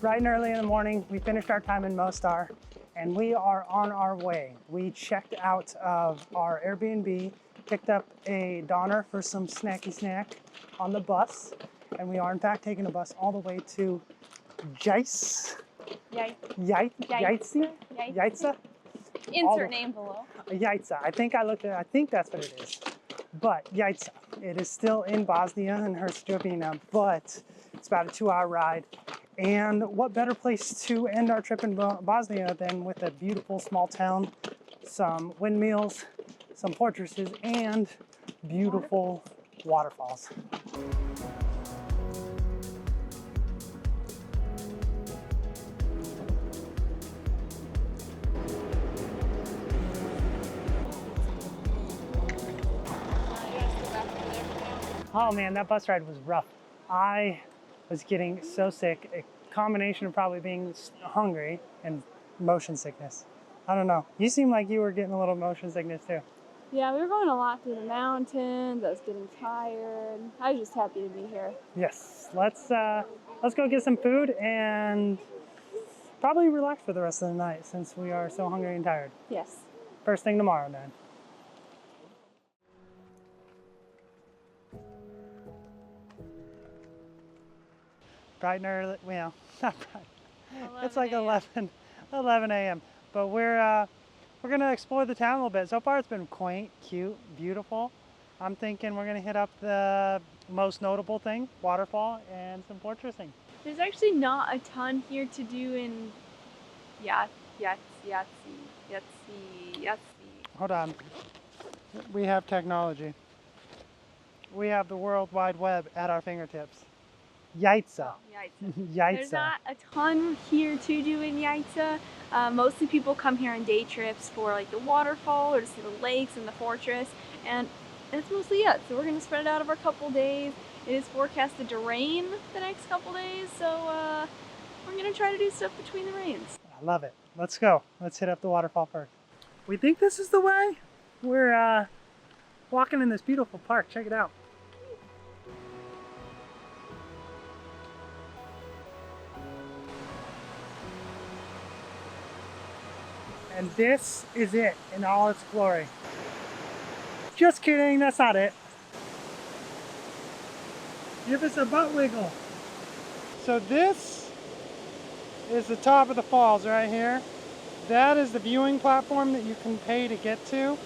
Bright and early in the morning, we finished our time in Mostar and we are on our way. We checked out of our Airbnb, picked up a Donner for some snacky snack on the bus, and we are in fact taking a bus all the way to Jajce. Jajce? Insert name below. Jajce. I think that's what it is. But Jajce. It is still in Bosnia and Herzegovina, but it's about a 2-hour ride. And what better place to end our trip in Bosnia than with a beautiful small town, some windmills, some fortresses, and beautiful waterfalls. Oh man, that bus ride was rough. I was getting so sick, a combination of probably being hungry and motion sickness. I don't know. You seem like you were getting a little motion sickness too. Yeah, we were going a lot through the mountains. I was getting tired. I was just happy to be here. Yes, let's go get some food and probably relax for the rest of the night since we are so hungry and tired. Yes. First thing tomorrow then. Bright and early, well, not bright. It's like 11 a.m. But we're gonna explore the town a little bit. So far it's been quaint, cute, beautiful. I'm thinking we're gonna hit up the most notable thing, waterfall, and some fortressing. There's actually not a ton here to do in Jajce. Hold on. We have technology. We have the World Wide Web at our fingertips. Jajce. Jajce. There's not a ton here to do in Jajce. Mostly people come here on day trips for like the waterfall or to see the lakes and the fortress, and that's mostly it. So we're going to spread it out over a couple days. It is forecasted to rain the next couple days, so we're going to try to do stuff between the rains. I love it. Let's go. Let's hit up the waterfall first. We think this is the way. We're walking in this beautiful park. Check it out. And this is it in all its glory. Just kidding, that's not it. Give us a butt wiggle. So this is the top of the falls right here. That is the viewing platform that you can pay to get to.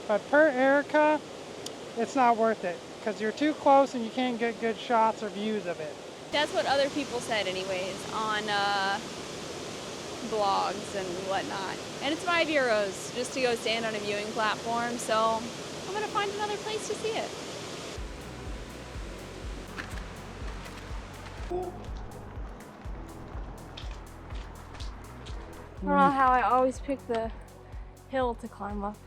But per Erica, it's not worth it because you're too close and you can't get good shots or views of it. That's what other people said anyways on blogs and whatnot. And it's €5 just to go stand on a viewing platform, so I'm gonna find another place to see it. I don't know how I always pick the hill to climb up.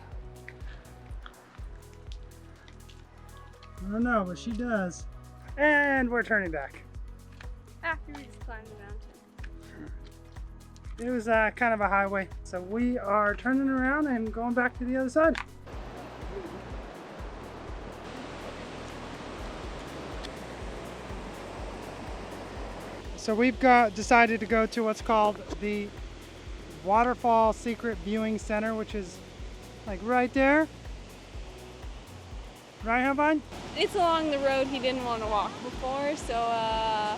I don't know, but she does. And we're turning back. After we just climbed the mountain. It was kind of a highway, so we are turning around and going back to the other side. So we've decided to go to what's called the Waterfall Secret Viewing Center, which is like right there. Right, Havine? It's along the road he didn't want to walk before, so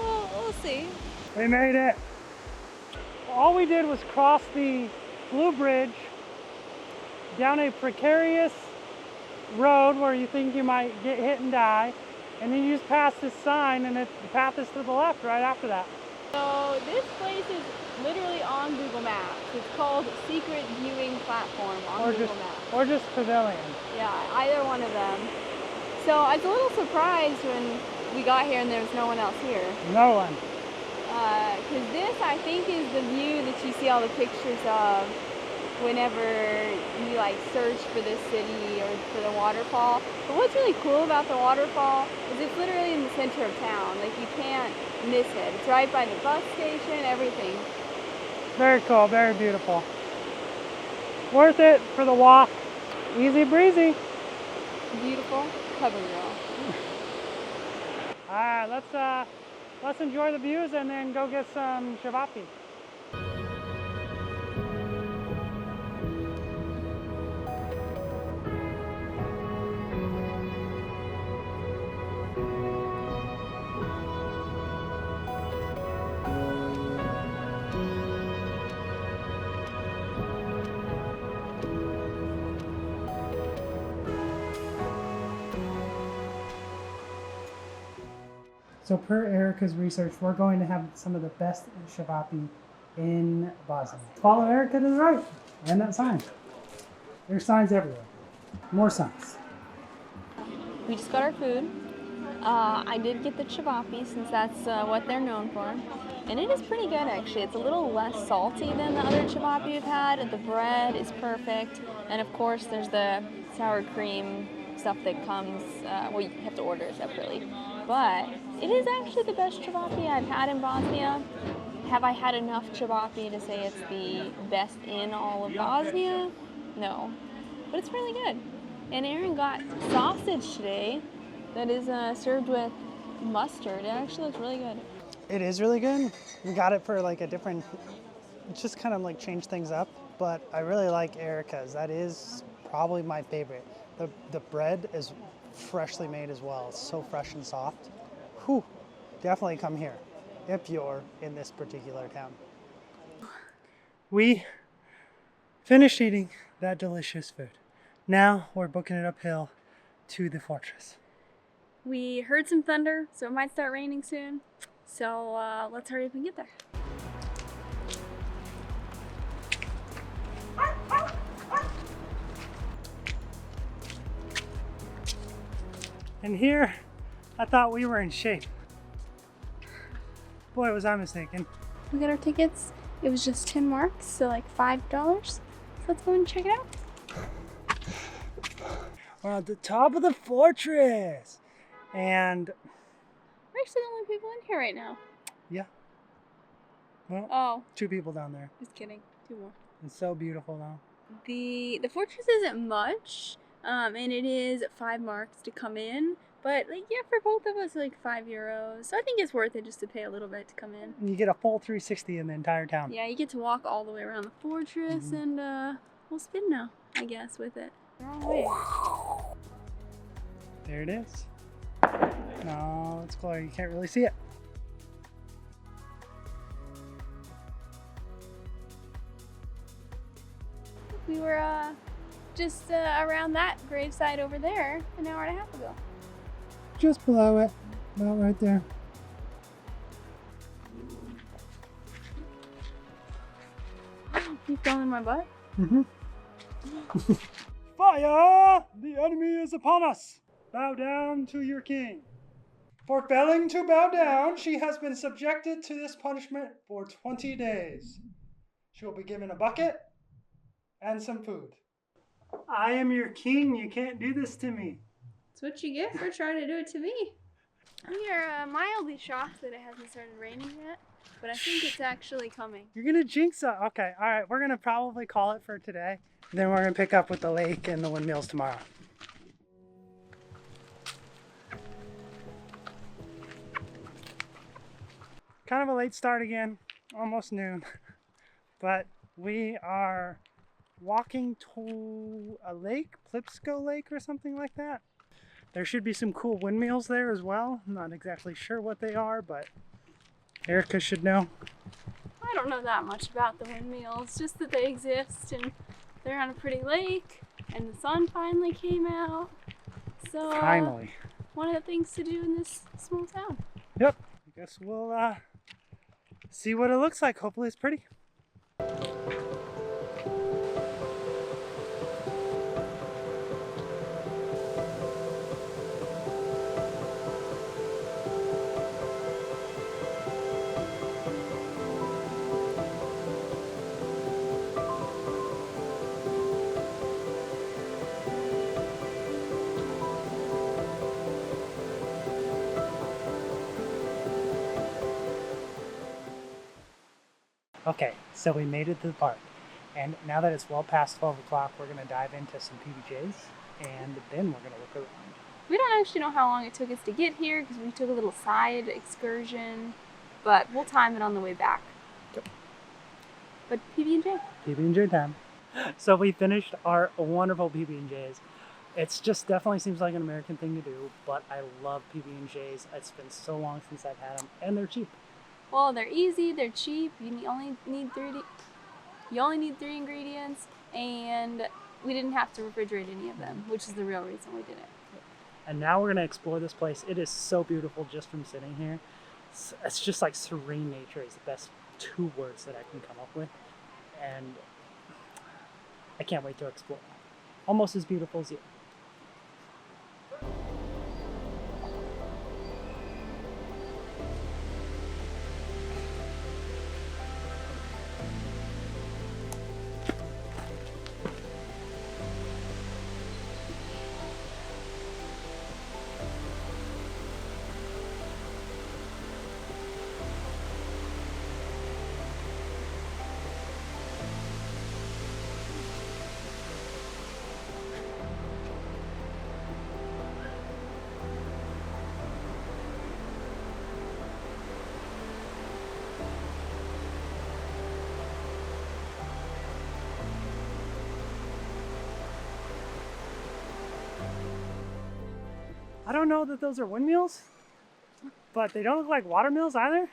we'll see. We made it. All we did was cross the Blue Bridge down a precarious road where you think you might get hit and die, and then you just pass this sign and the path is to the left right after that. So this place is literally on Google Maps. It's called Secret Viewing Platform on Google Maps. Or just Pavilion. Yeah, either one of them. So I was a little surprised when we got here and there was no one else here. No one. Because this, I think, is the view that you see all the pictures of whenever you like search for this city or for the waterfall. But what's really cool about the waterfall is it's literally in the center of town. Like, you can't miss it. It's right by the bus station, everything. Very cool, very beautiful. Worth it for the walk. Easy breezy. Beautiful cover girl. Alright, let's enjoy the views and then go get some cevapi. So per Erica's research, we're going to have some of the best cevapi in Bosnia. Follow Erica to the right, and that sign. There's signs everywhere. More signs. We just got our food. I did get the cevapi since that's what they're known for. And it is pretty good actually. It's a little less salty than the other cevapi we've had. The bread is perfect. And of course there's the sour cream stuff that comes, well, you have to order it separately. But it is actually the best cevapi I've had in Bosnia. Have I had enough cevapi to say it's the best in all of Bosnia? No. But it's really good. And Aaron got sausage today that is served with mustard. It actually looks really good. It is really good. We got it for like a different, just kind of like change things up. But I really like Erica's. That is probably my favorite. The bread is freshly made as well. It's so fresh and soft. Whew, definitely come here if you're in this particular town. We finished eating that delicious food. Now we're booking it uphill to the fortress. We heard some thunder, so it might start raining soon. So let's hurry up and get there. And here, I thought we were in shape. Boy, was I mistaken. We got our tickets. It was just 10 marks, so like $5. So let's go and check it out. We're at the top of the fortress. And We're actually the only people in here right now. yeah. Well, Oh, 2 people down there. just kidding. 2 more. It's so beautiful now. The fortress isn't much, and it is 5 marks to come in. But like, yeah, for both of us, like €5. So I think it's worth it just to pay a little bit to come in. You get a full 360 in the entire town. Yeah, you get to walk all the way around the fortress, and we'll spin now, I guess, with it. The wrong way. There it is. No, it's close. You can't really see it. We were just around that gravesite over there an hour and a half ago. Just below it. About right there. You filming my butt? Mm-hmm. Fire! The enemy is upon us. Bow down to your king. For failing to bow down, she has been subjected to this punishment for 20 days. She will be given a bucket and some food. I am your king. You can't do this to me. That's what you get for trying to do it to me. We are mildly shocked that it hasn't started raining yet, but I think it's actually coming. You're going to jinx it. Okay, all right. We're going to probably call it for today. Then we're going to pick up with the lake and the windmills tomorrow. Kind of a late start again, almost noon. But we are walking to a lake, Plipsko Lake or something like that. There should be some cool windmills there as well. I'm not exactly sure what they are, but Erica should know. I don't know that much about the windmills, just that they exist and they're on a pretty lake and the sun finally came out. So Finally. one of the things to do in this small town. Yep. I guess we'll see what it looks like. Hopefully it's pretty. Okay, so we made it to the park, and now that it's well past 12 o'clock, we're going to dive into some PBJs, and then we're going to look around. We don't actually know how long it took us to get here because we took a little side excursion, but we'll time it on the way back. Yep. But PB&J. PB&J time. So we finished our wonderful PB&Js. It's just definitely seems like an American thing to do, but I love PB&Js. It's been so long since I've had them, and they're cheap. Well, they're easy, they're cheap. You only need three ingredients, and we didn't have to refrigerate any of them, which is the real reason we did it. And now we're gonna explore this place. It is so beautiful just from sitting here. It's just like serene nature is the best 2 words that I can come up with, and I can't wait to explore. Almost as beautiful as you. I don't know that those are windmills, but they don't look like water mills either.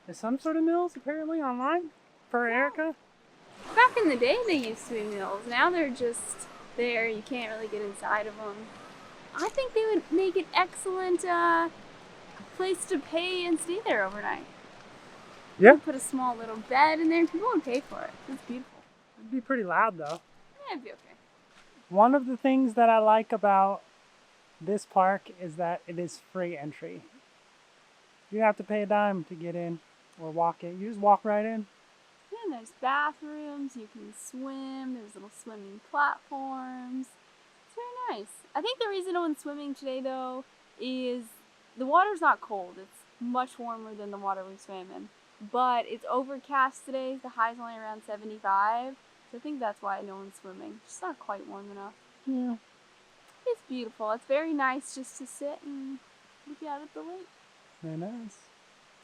There's some sort of mills apparently online for Erica. Back in the day, they used to be mills. Now they're just there. You can't really get inside of them. I think they would make an excellent place to pay and stay there overnight. Yeah. Put a small little bed in there. People would pay for it. It's beautiful. It'd be pretty loud though. Yeah, it'd be okay. One of the things that I like about this park is that it is free entry. You have to pay a dime to get in or walk in. You just walk right in. Yeah, and there's bathrooms. You can swim. There's little swimming platforms. It's very nice. I think the reason no one's swimming today, though, is the water's not cold. It's much warmer than the water we swam in. But it's overcast today. The high's only around 75. So I think that's why no one's swimming. It's not quite warm enough. Yeah. It's beautiful. It's very nice just to sit and look out at the lake. Very nice.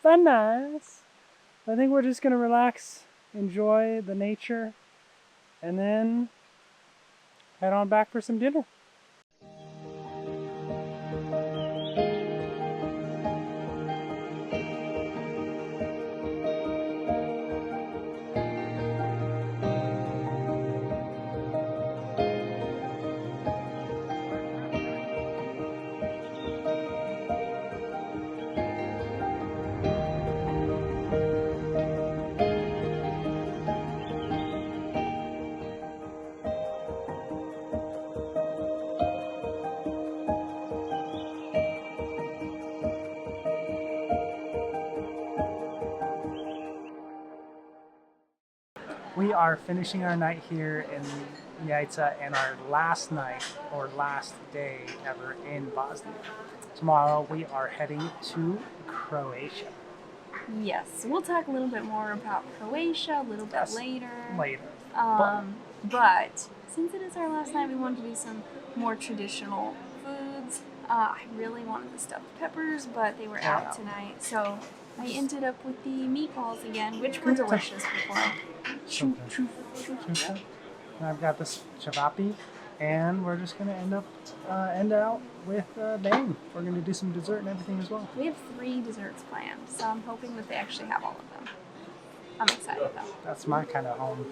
Very nice. I think we're just gonna relax, enjoy the nature, and then head on back for some dinner. We are finishing our night here in Jajce and our last night or last day ever in Bosnia. Tomorrow we are heading to Croatia. Yes, we'll talk a little bit more about Croatia a little bit That's later. But But since it is our last night, we wanted to do some more traditional foods. I really wanted the stuffed peppers, but they were out tonight, so I ended up with the meatballs again, which were delicious before. And I've got this chavapi, and we're just gonna end out with bang. We're gonna do some dessert and everything as well. We have 3 desserts planned, so I'm hoping that they actually have all of them. I'm excited though. That's my kind of home.